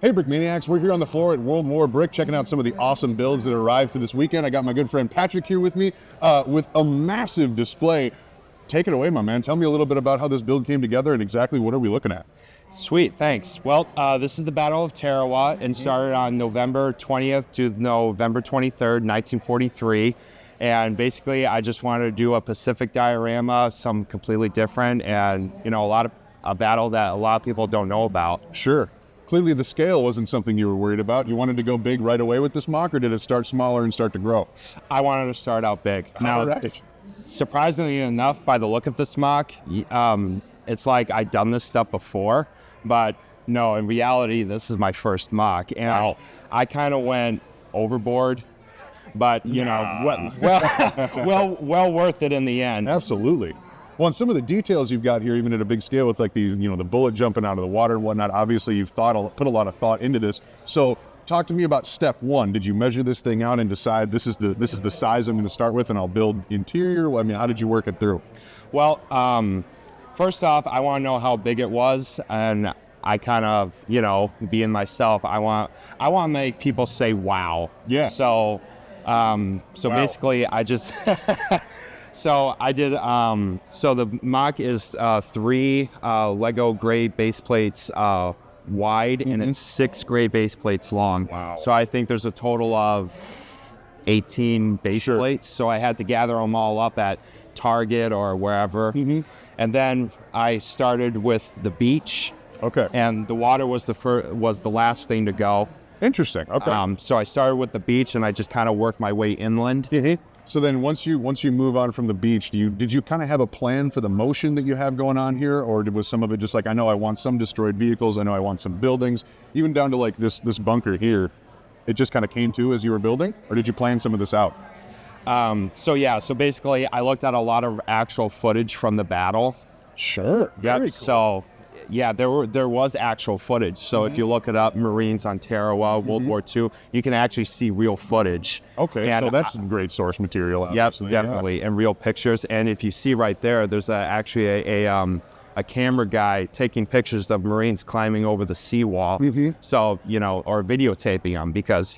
Hey, Brick Maniacs, we're here on the floor at World War Brick, checking out some of the awesome builds that arrived for this weekend. I got my good friend Patrick here with me with a massive display. Take it away, my man. Tell me a little bit about how this build came together and exactly what are we looking at? Sweet, thanks. Well, this is the Battle of Tarawa and started on November 20th to November 23rd, 1943. And basically, I just wanted to do a Pacific diorama, some completely different, and a battle that a lot of people don't know about. Sure. Clearly the scale wasn't something you were worried about. You wanted to go big right away with this mock, or did it start smaller and start to grow? I wanted to start out big. Now, right. Surprisingly enough, by the look of this mock, it's like I'd done this stuff before, but no, in reality, this is my first mock. And wow. I kind of went overboard, but well worth it in the end. Absolutely. Well, and some of the details you've got here, even at a big scale with like the bullet jumping out of the water and whatnot, obviously you've put a lot of thought into this. So talk to me about step one. Did you measure this thing out and decide this is the size I'm going to start with and I'll build interior? I mean, how did you work it through? Well, first off, I want to know how big it was, and I kind of, being myself, I want to make people say wow. Yeah. So Wow. Basically I just So I did, so the mock is 3 Lego gray base plates wide, and it's 6 gray base plates long. Wow. So I think there's a total of 18 base Sure. plates. So I had to gather them all up at Target or wherever. And then I started with the beach. Okay. And the water was the last thing to go. Interesting. Okay. So I started with the beach, and I just kind of worked my way inland. So then once you move on from the beach, did you kind of have a plan for the motion that you have going on here, or was some of it just like, I know I want some destroyed vehicles, I know I want some buildings, even down to like this bunker here, it just kind of came to as you were building, or did you plan some of this out? So basically I looked at a lot of actual footage from the battle. Sure. Very cool. So yeah, there was actual footage. So if you look it up, Marines on Tarawa, World War II, you can actually see real footage. Okay, and so that's some great source material. Obviously. Yep, definitely, and real pictures. And if you see right there, there's actually a camera guy taking pictures of Marines climbing over the seawall. So or videotaping them because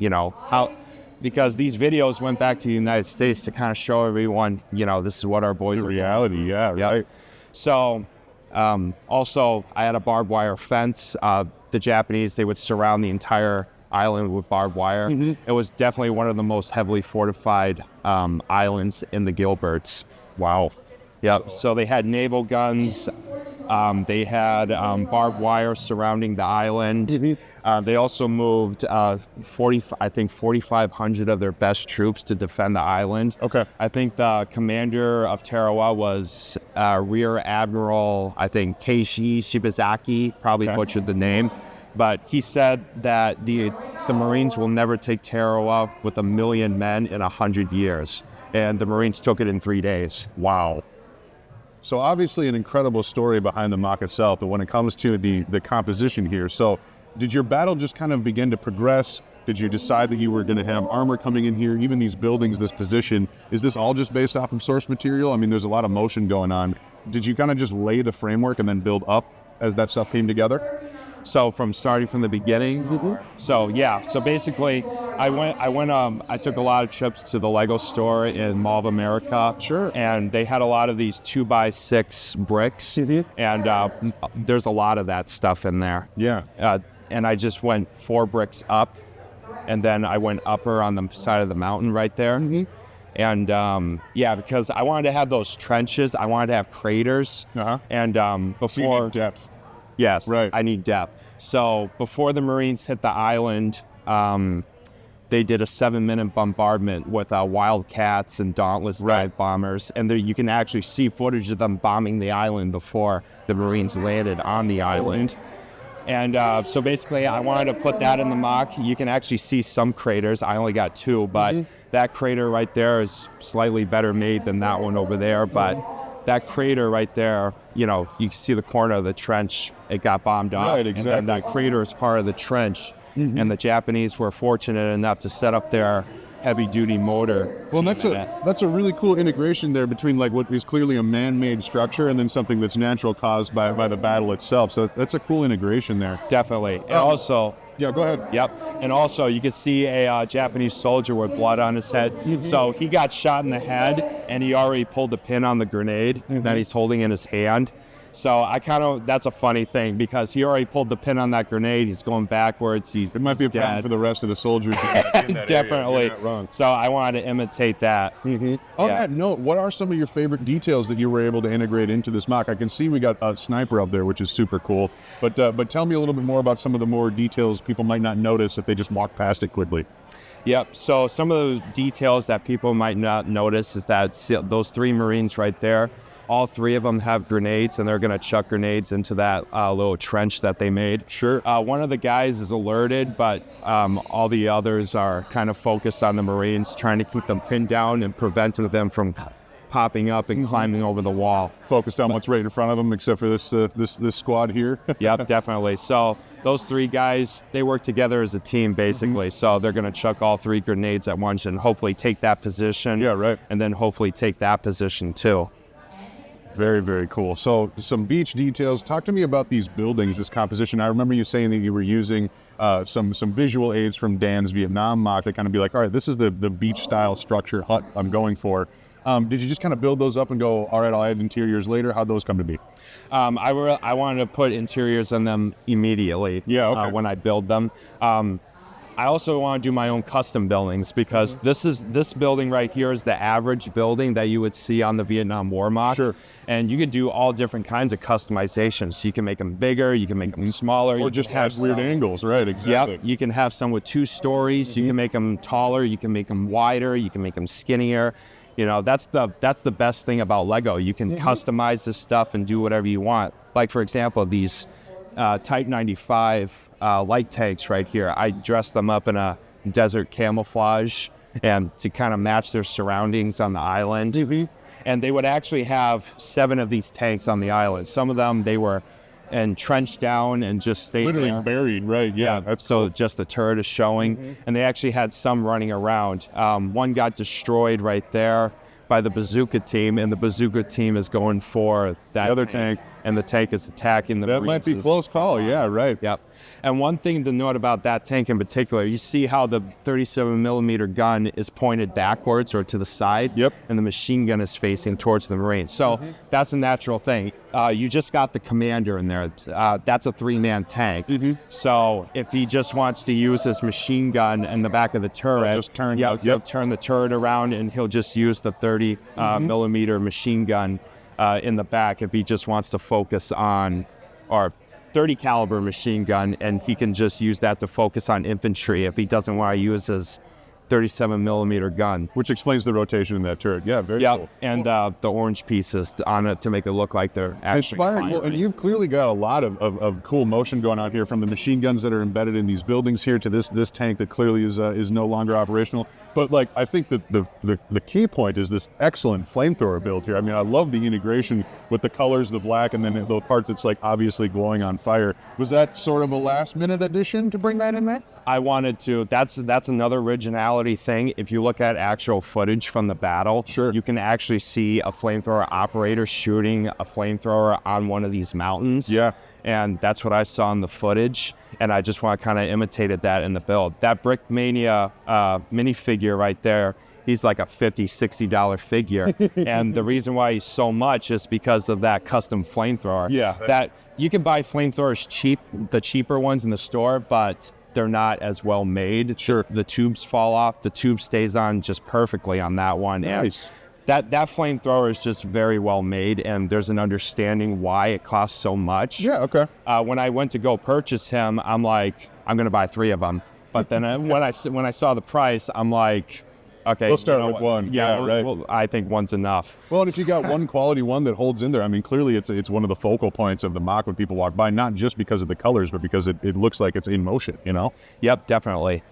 because these videos went back to the United States to kind of show everyone, this is what our boys The are reality, doing. yeah, right. So. Also, I had a barbed wire fence. The Japanese, they would surround the entire island with barbed wire. It was definitely one of the most heavily fortified islands in the Gilberts. Wow. Yep. So they had naval guns. They had barbed wire surrounding the island. They also moved 4,500 of their best troops to defend the island. Okay. I think the commander of Tarawa was Rear Admiral, I think, Keishi Shibazaki, probably butchered the name. But he said that the Marines will never take Tarawa with 1 million men in 100 years. And the Marines took it in 3 days. Wow. So obviously an incredible story behind the mock itself, but when it comes to the composition here, so did your battle just kind of begin to progress? Did you decide that you were going to have armor coming in here, even these buildings, this position? Is this all just based off of source material? I mean, there's a lot of motion going on. Did you kind of just lay the framework and then build up as that stuff came together? So starting from the beginning. So yeah, so basically I took a lot of trips to the Lego store in Mall of America. Sure. And they had a lot of these 2x6 bricks. And there's a lot of that stuff in there. Yeah. And I just went 4 bricks up, and then I went upper on the side of the mountain right there. And because I wanted to have those trenches, I wanted to have craters. And before so you need depth. Yes, right. I need depth. So before the Marines hit the island, they did a 7-minute bombardment with Wildcats and Dauntless dive bombers. And there, you can actually see footage of them bombing the island before the Marines landed on the island. And so basically, I wanted to put that in the mock. You can actually see some craters. I only got 2, but that crater right there is slightly better made than that one over there. But that crater right there, you can see the corner of the trench. It got bombed off. Right, exactly. And then that crater is part of the trench. And the Japanese were fortunate enough to set up their heavy-duty motor. Well, that's a really cool integration there between like what is clearly a man-made structure and then something that's natural caused by the battle itself. So that's a cool integration there. Definitely. And also, Yeah, go ahead. Yep. And also, you can see a Japanese soldier with blood on his head. So he got shot in the head, and he already pulled the pin on the grenade that he's holding in his hand. So that's a funny thing, because he already pulled the pin on that grenade. He's going backwards. It might be a problem dead. for the rest of the soldiers. In that Definitely. You're not wrong. So I wanted to imitate that. On that note, what are some of your favorite details that you were able to integrate into this mock? I can see we got a sniper up there, which is super cool. But tell me a little bit more about some of the more details people might not notice if they just walk past it quickly. Yep. So some of the details that people might not notice is that those 3 Marines right there, all 3 of them have grenades, and they're going to chuck grenades into that little trench that they made. Sure. One of the guys is alerted, but all the others are kind of focused on the Marines, trying to keep them pinned down and preventing them from popping up and climbing over the wall. Focused on what's right in front of them, except for this squad here. Yep, definitely. So those 3 guys, they work together as a team, basically. So they're going to chuck all 3 grenades at once and hopefully take that position. Yeah, right. And then hopefully take that position too. Very, very cool. So some beach details. Talk to me about these buildings, this composition. I remember you saying that you were using some visual aids from Dan's Vietnam mock to kind of be like, all right, this is the beach style structure hut I'm going for. Did you just kind of build those up and go, all right, I'll add interiors later? How'd those come to be? I wanted to put interiors on them immediately. Yeah, okay. When I build them. I also want to do my own custom buildings, because this building right here is the average building that you would see on the Vietnam War mock. Sure. And you can do all different kinds of customizations. You can make them bigger, you can make them smaller. Or just have weird angles, right? Exactly. Yep. You can have some with 2 stories. You can make them taller. You can make them wider. You can make them skinnier. You know, that's the best thing about Lego. You can customize this stuff and do whatever you want. Like, for example, these Type 95 light tanks right here. I dressed them up in a desert camouflage and to kind of match their surroundings on the island. And they would actually have 7 of these tanks on the island. Some of them, they were entrenched down and just stayed Literally there. buried, right? Yeah, that's so just the turret is showing. And they actually had some running around. One got destroyed right there by the bazooka team, and the bazooka team is going for that other tank. And the tank is attacking the That might be Marines. close call, yeah, right. Yep. And one thing to note about that tank in particular, you see how the 37 millimeter gun is pointed backwards or to the side. Yep. And the machine gun is facing towards the Marines. So that's a natural thing. You just got the commander in there. That's a 3-man tank. So if he just wants to use his machine gun in the back of the turret, just turn, he'll turn the turret around, and he'll just use the 30 millimeter machine gun in the back if he just wants to focus on, or 30 caliber machine gun, and he can just use that to focus on infantry if he doesn't want to use his 37 millimeter gun. Which explains the rotation in that turret. Yeah, very cool. And the orange pieces on it to make it look like they're actually Inspiring. Well, and you've clearly got a lot of cool motion going on here, from the machine guns that are embedded in these buildings here to this tank that clearly is no longer operational. But like, I think that the key point is this excellent flamethrower build here. I mean, I love the integration with the colors, the black, and then the parts that's like obviously glowing on fire. Was that sort of a last minute addition to bring that in there? I wanted to. That's another originality thing. If you look at actual footage from the battle, sure, you can actually see a flamethrower operator shooting a flamethrower on one of these mountains. Yeah. And that's what I saw in the footage, and I just want to kind of imitated that in the build. That Brick Mania minifigure right there, he's like a $50, $60 figure. And the reason why he's so much is because of that custom flamethrower. Yeah. That you can buy flamethrowers cheap, the cheaper ones in the store, but they're not as well made. Sure. The tubes fall off. The tube stays on just perfectly on that one. Nice. And that flamethrower is just very well made, and there's an understanding why it costs so much. Yeah, okay. When I went to go purchase him, I'm like, I'm going to buy 3 of them. But then when I saw the price, I'm like, okay, we'll start with one. Yeah, right. Well, I think one's enough. Well, and if you got one quality one that holds in there, I mean, clearly it's one of the focal points of the mock when people walk by, not just because of the colors, but because it looks like it's in motion, you know? Yep, definitely.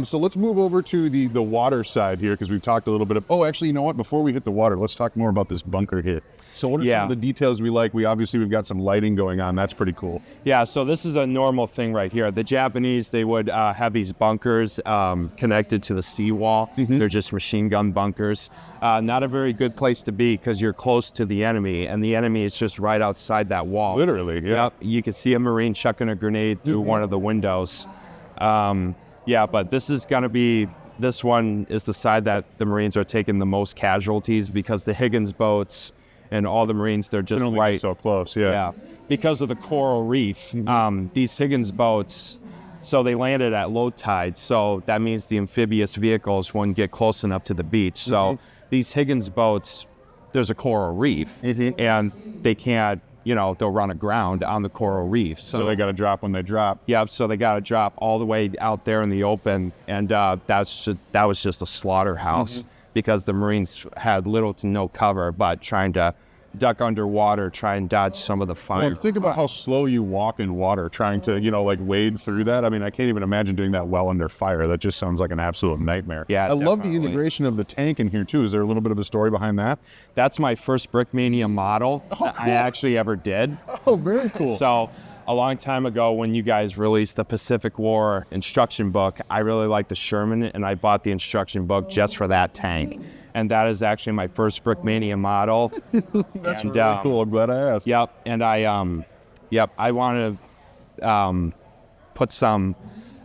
So let's move over to the water side here, because we've talked a little bit of, actually, you know what? Before we hit the water, let's talk more about this bunker hit. So what are some of the details we like? We've got some lighting going on. That's pretty cool. Yeah, so this is a normal thing right here. The Japanese, they would have these bunkers connected to the seawall. They're just machine gun bunkers. Not a very good place to be, because you're close to the enemy, and the enemy is just right outside that wall. Literally, yeah. Yep, you can see a Marine chucking a grenade through one of the windows. Yeah, but this one is the side that the Marines are taking the most casualties because the Higgins boats and all the Marines, they're just right. So close, yeah. Yeah, because of the coral reef. These Higgins boats, so they landed at low tide, so that means the amphibious vehicles wouldn't get close enough to the beach. So these Higgins boats, there's a coral reef, and they can't, they'll run aground on the coral reef. So they got to drop when they drop. Yeah, so they got to drop all the way out there in the open, and that was just a slaughterhouse because the Marines had little to no cover, but trying to duck underwater, try and dodge some of the fire. Well, think about how slow you walk in water, trying to, wade through that. I mean, I can't even imagine doing that well under fire. That just sounds like an absolute nightmare. Yeah, I love the integration of the tank in here, too. Is there a little bit of a story behind that? That's my first Brickmania model that I actually ever did. Oh, very cool. So a long time ago when you guys released the Pacific War instruction book, I really liked the Sherman, and I bought the instruction book just for that tank. And that is actually my first Brickmania model. That's really cool. I'm glad I asked. Yep, and I want to put some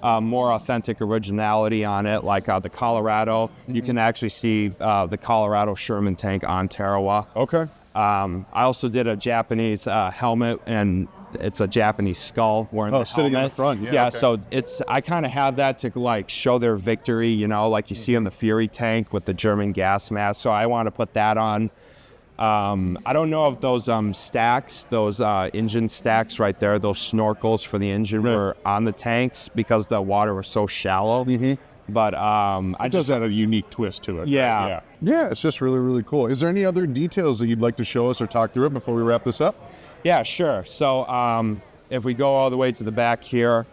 more authentic originality on it, like the Colorado. You can actually see the Colorado Sherman tank on Tarawa. Okay. I also did a Japanese helmet, and it's a Japanese skull wearing the sitting helmet. in the front. Yeah, Yeah, okay. so I kind of have that to show their victory, like you see in the Fury tank with the German gas mask. So I want to put that on. I don't know if those stacks, those engine stacks right there, those snorkels for the engine were on the tanks because the water was so shallow. But it does add a unique twist to it. Yeah. Right? Yeah, it's just really, really cool. Is there any other details that you'd like to show us or talk through it before we wrap this up? Yeah, sure. So if we go all the way to the back here,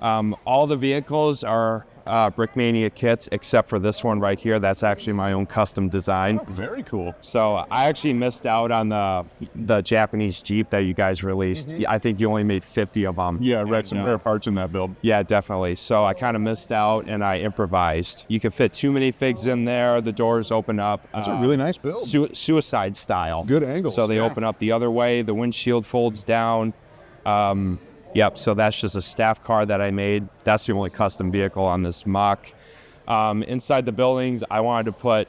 all the vehicles are Brickmania kits except for this one right here. That's actually my own custom design. Oh, very cool. So I actually missed out on the Japanese Jeep that you guys released. I think you only made 50 of them. Yeah, right. Some rare parts in that build. Yeah, definitely. So I kind of missed out, and I improvised. You can fit too many figs in there. The doors open up. That's a really nice build. Suicide style. Good angles. So they open up the other way. The windshield folds down. Yep, so that's just a staff car that I made. That's the only custom vehicle on this MOC. Inside the buildings, I wanted to put,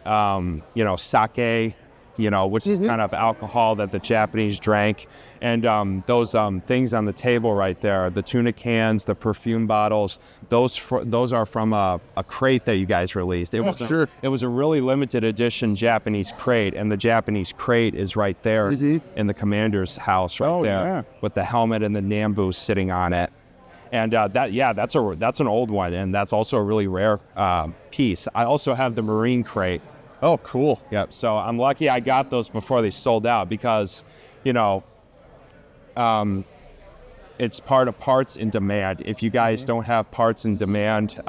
sake, which is kind of alcohol that the Japanese drank. And those things on the table right there, the tuna cans, the perfume bottles, those are from a crate that you guys released. It was a really limited edition Japanese crate, and the Japanese crate is right there in the commander's house there with the helmet and the Nambu sitting on it. And that's an old one, and that's also a really rare piece. I also have the Marine crate. Oh, cool. Yep. So I'm lucky I got those before they sold out because, it's part of parts in demand. If you guys don't have parts in demand,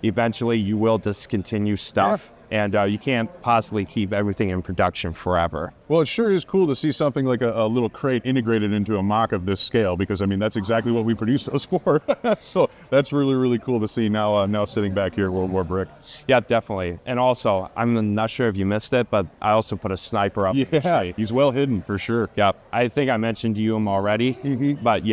eventually you will discontinue stuff. And you can't possibly keep everything in production forever. Well, it sure is cool to see something like a little crate integrated into a MOC of this scale, because, I mean, that's exactly what we produce those for. So that's really, really cool to see now sitting back here at World War Brick. Yeah, definitely. And also, I'm not sure if you missed it, but I also put a sniper up. Yeah, he's well hidden for sure. Yep. I think I mentioned to you him already, but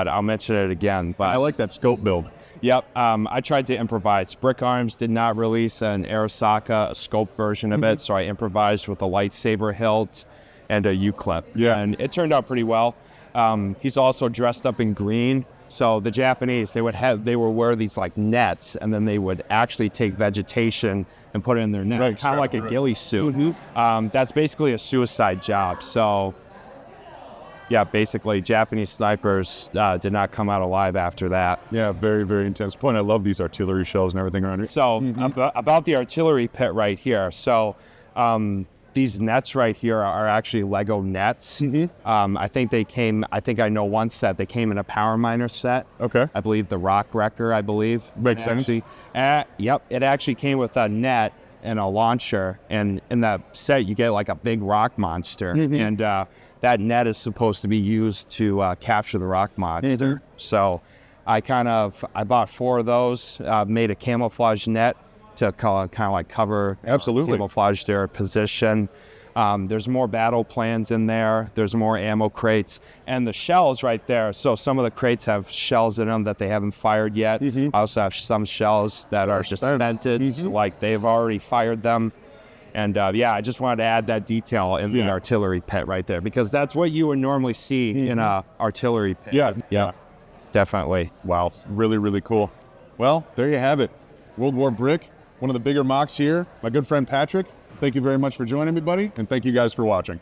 I'll mention it again. But I like that scope build. Yep, I tried to improvise. Brick Arms did not release an Arasaka, a scope version of it, so I improvised with a lightsaber hilt and a U-clip. Yeah. And it turned out pretty well. He's also dressed up in green. So the Japanese, they would wear these like nets, and then they would actually take vegetation and put it in their nets, Right, kind of like a ghillie suit. That's basically a suicide job. So yeah, basically Japanese snipers did not come out alive after that. Yeah, very, very intense point. I love these artillery shells and everything around here. So about the artillery pit right here. So these nets right here are actually Lego nets. I think I know one set. They came in a Power Miner set. Okay. I believe the Rock Wrecker, Makes sense. Yep, it actually came with a net and a launcher. And in that set, you get like a big rock monster. And that net is supposed to be used to capture the rock monster. So I bought 4 of those, made a camouflage net to kind of like cover, Absolutely. camouflage their position. There's more battle plans in there. There's more ammo crates. And the shells right there. So some of the crates have shells in them that they haven't fired yet. I also have some shells that are suspended, like they've already fired them. And yeah, I just wanted to add that detail in the artillery pit right there, because that's what you would normally see in a artillery pit. Yeah. Definitely. Wow, really, really cool. Well, there you have it. World War Brick, one of the bigger MOCs here. My good friend Patrick, thank you very much for joining me, buddy, and thank you guys for watching.